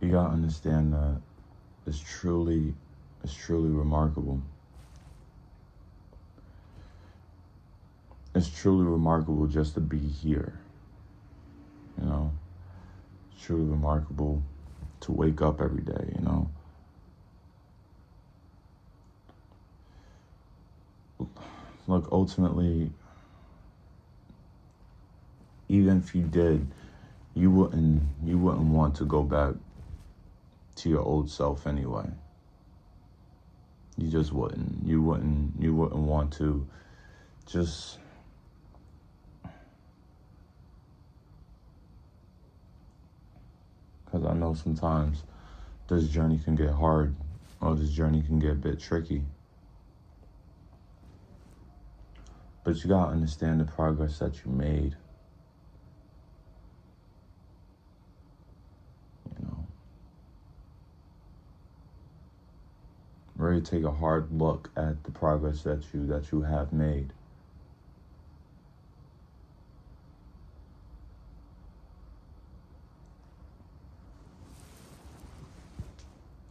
You gotta understand that it's truly, it's truly remarkable. It's truly remarkable just to be here. You know, it's truly remarkable to wake up every day. You know, look, ultimately, even if you did, you wouldn't want to go back to your old self anyway. You just wouldn't. You wouldn't want to just, because I know sometimes this journey can get hard, or this journey can get a bit tricky. But you gotta understand the progress that you made. You know, really take a hard look at the progress that you have made.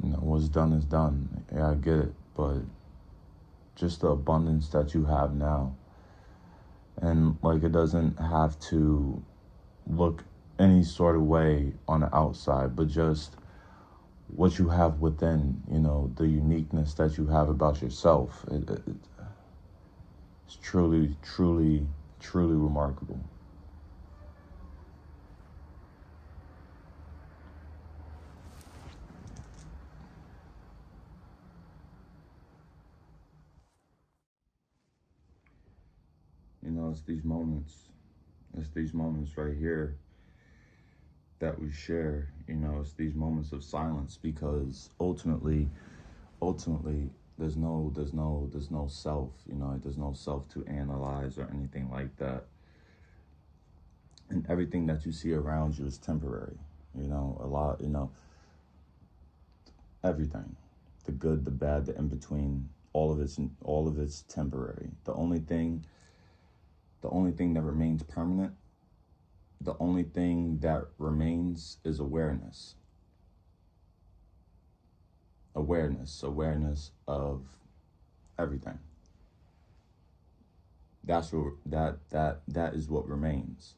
You know, what's done is done. Yeah, I get it, but just the abundance that you have now, and like it doesn't have to look any sort of way on the outside, but just what you have within, you know, the uniqueness that you have about yourself. It's truly, truly, truly remarkable. You know, it's these moments right here that we share. You know, it's these moments of silence because ultimately, there's no self. You know, there's no self to analyze or anything like that. And everything that you see around you is temporary. You know, a lot. You know, everything, the good, the bad, the in between. All of it's temporary. The only thing that remains permanent, the only thing that remains is awareness. Awareness of everything. That is what remains.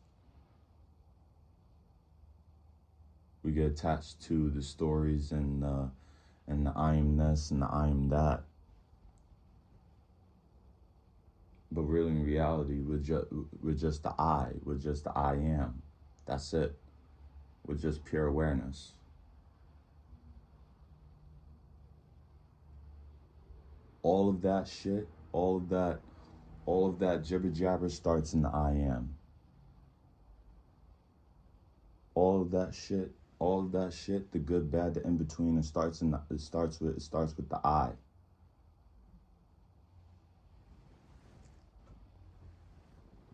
We get attached to the stories and the I am this and the I am that. But really, in reality, we're just the I. We're just the I am. That's it. We're just pure awareness. All of that shit, all of that jibber jabber starts in the I am. All of that shit, the good, bad, the in between, it starts with the I.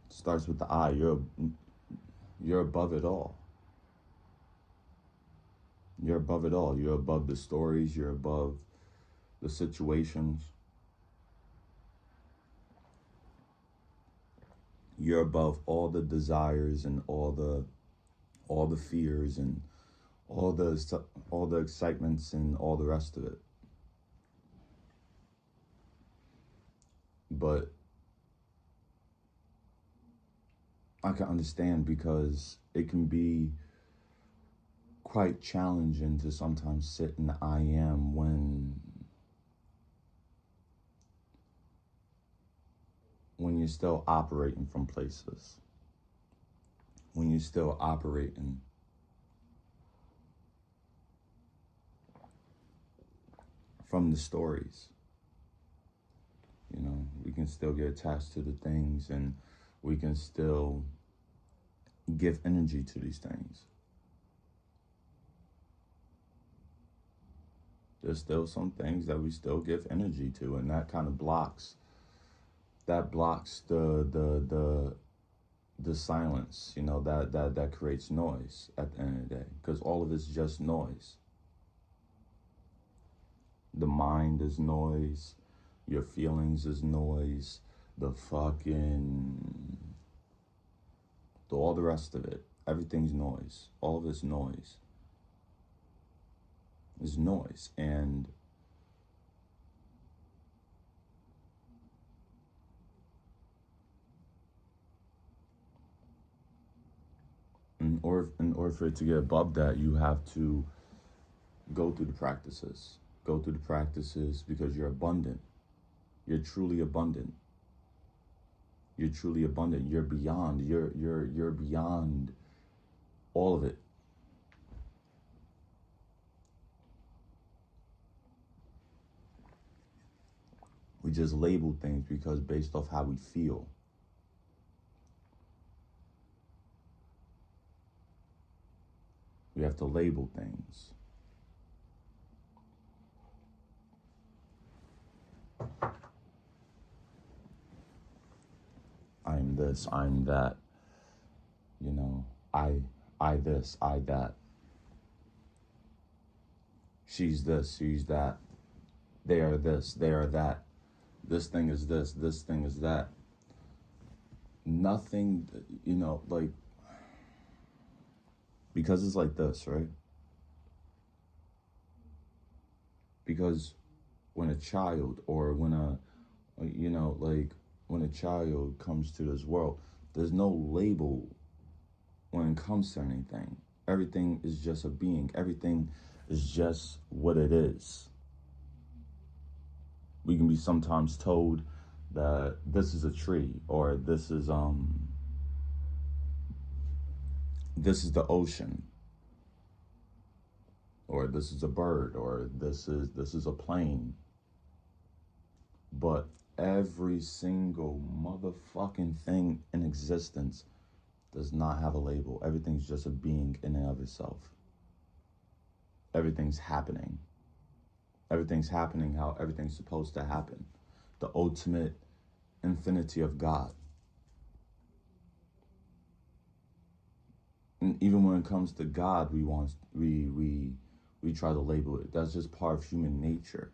It starts with the I. You're above it all. You're above it all. You're above the stories. You're above the situations. You're above all the desires and all the fears and all the all the excitements and all the rest of it. But I can understand because it can be quite challenging to sometimes sit in the I am when you're still operating from places, when you're still operating from the stories. You know, we can still get attached to the things and we can still give energy to these things. There's still some things that we still give energy to, and that kind of blocks the silence. You know, that creates noise at the end of the day, because all of it's just noise. The mind is noise, your feelings is noise, the fucking all the rest of it, everything's noise. All of it's noise. is noise. And in order for it to get above that, you have to go through the practices. Go through the practices because you're abundant. You're truly abundant. You're truly abundant. You're beyond. You're beyond all of it. We just label things because based off how we feel. We have to label things. I'm this, I'm that. You know, I this, I that. She's this, she's that. They are this, they are that. This thing is this thing is that. Nothing, you know, like, because it's like this, right? Because when a child, or when you know, like, when a child comes to this world, there's no label when it comes to anything. Everything is just a being. Everything is just what it is. We can be sometimes told that this is a tree, or this is the ocean, or this is a bird, or this is a plane. But every single motherfucking thing in existence does not have a label. Everything's just a being in and of itself. Everything's happening. Everything's happening how everything's supposed to happen. The ultimate infinity of God. And even when it comes to God, we try to label it. That's just part of human nature.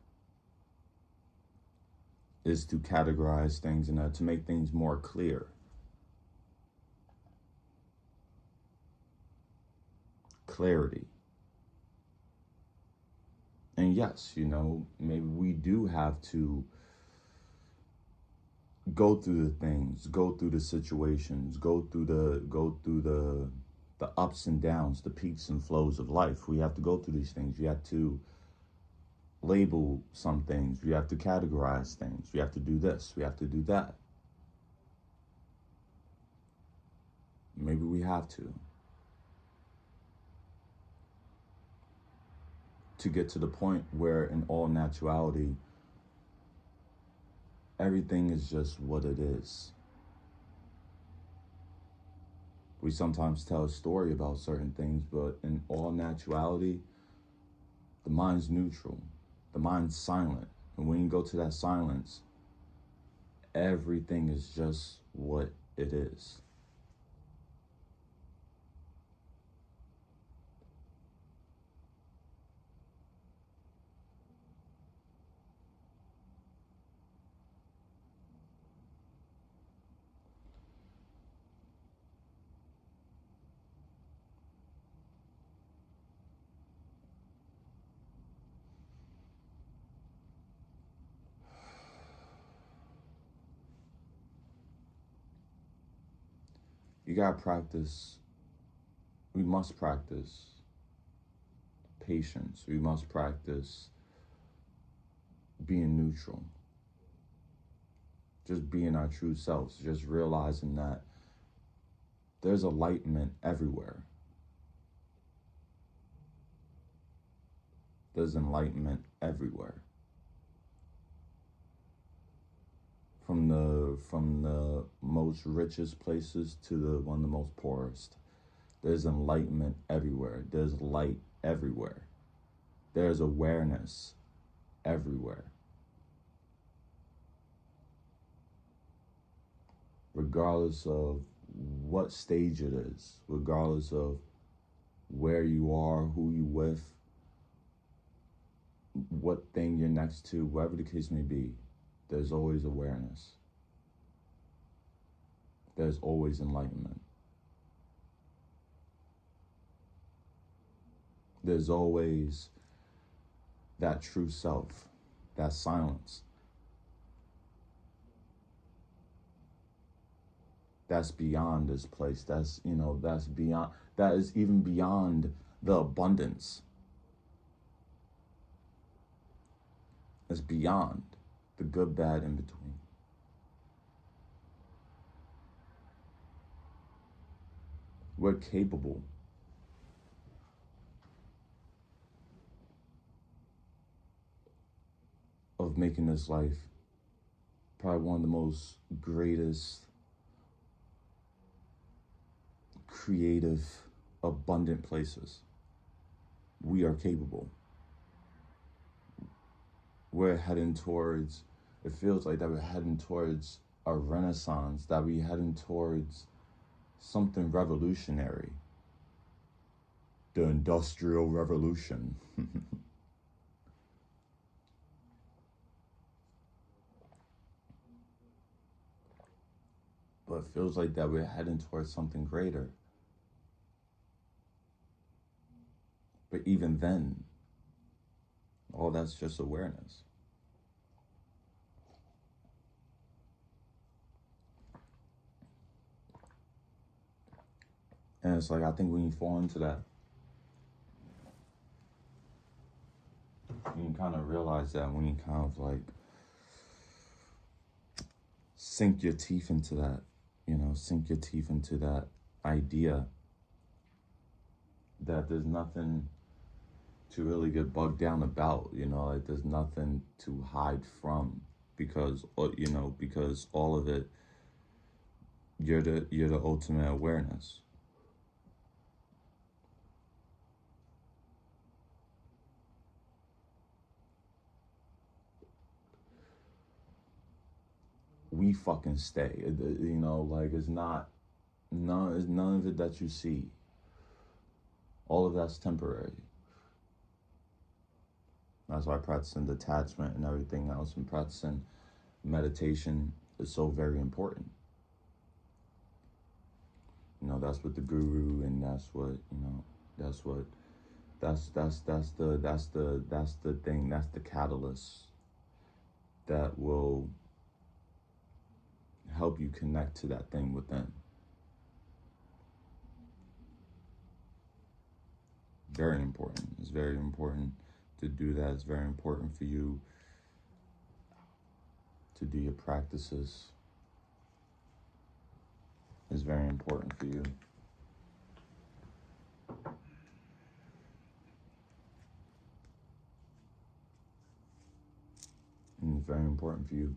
Is to categorize things and to make things more clear. Clarity. And yes, you know, maybe we do have to go through the things, go through the situations, go through the ups and downs, the peaks and flows of life. We have to go through these things. We have to label some things. We have to categorize things. We have to do this. We have to do that. Maybe we have to get to the point where, in all naturality, everything is just what it is. We sometimes tell a story about certain things, but in all naturality, the mind's neutral. The mind's silent. And when you go to that silence, everything is just what it is. You gotta practice, we must practice patience. We must practice being neutral. Just being our true selves. Just realizing that there's enlightenment everywhere. There's enlightenment everywhere. From the most richest places to the one of the most poorest. There's enlightenment everywhere. There's light everywhere. There's awareness everywhere. Regardless of what stage it is, regardless of where you are, who you with, what thing you're next to, whatever the case may be, there's always awareness. There's always enlightenment. There's always that true self, that silence. That's beyond this place. That's, that's beyond, that is even beyond the abundance. It's beyond the good, bad, in between. We're capable of making this life probably one of the most greatest, creative, abundant places. We are capable. We're heading towards, it feels like that we're heading towards a renaissance, that we're heading towards something revolutionary. The Industrial Revolution. But it feels like that we're heading towards something greater. But even then, all that's just awareness. And it's like, I think when you fall into that, you can kind of realize that when you kind of like sink your teeth into that, sink your teeth into that idea that there's nothing to really get bogged down about, like there's nothing to hide from, because because all of it, you're the ultimate awareness. We fucking stay. Like it's not none of it that you see. All of that's temporary. That's why practicing detachment and everything else, and practicing meditation is so very important. That's what the guru, and that's what that's the thing, that's the catalyst that will help you connect to that thing within. Very important. It's very important to do that. It's very important for you to do your practices. It's very important for you. And it's very important for you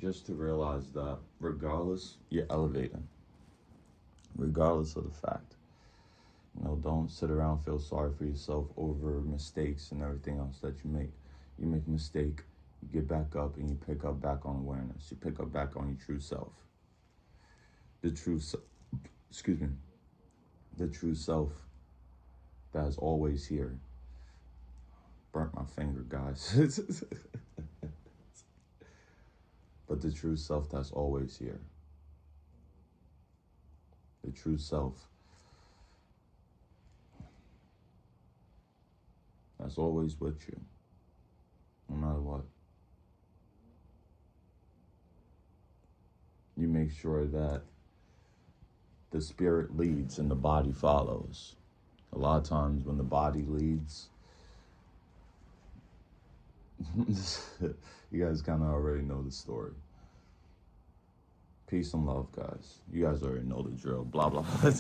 just to realize that regardless, you're elevating. Regardless of the fact. Don't sit around and feel sorry for yourself over mistakes and everything else that you make. You make a mistake, you get back up, and you pick up back on awareness. You pick up back on your true self. The true self that is always here. Burnt my finger, guys. But the true self that's always here. The true self that's always with you, no matter what. You make sure that the spirit leads and the body follows. A lot of times when the body leads, you guys kind of already know the story. Peace and love, guys. You guys already know the drill. Blah, blah, blah.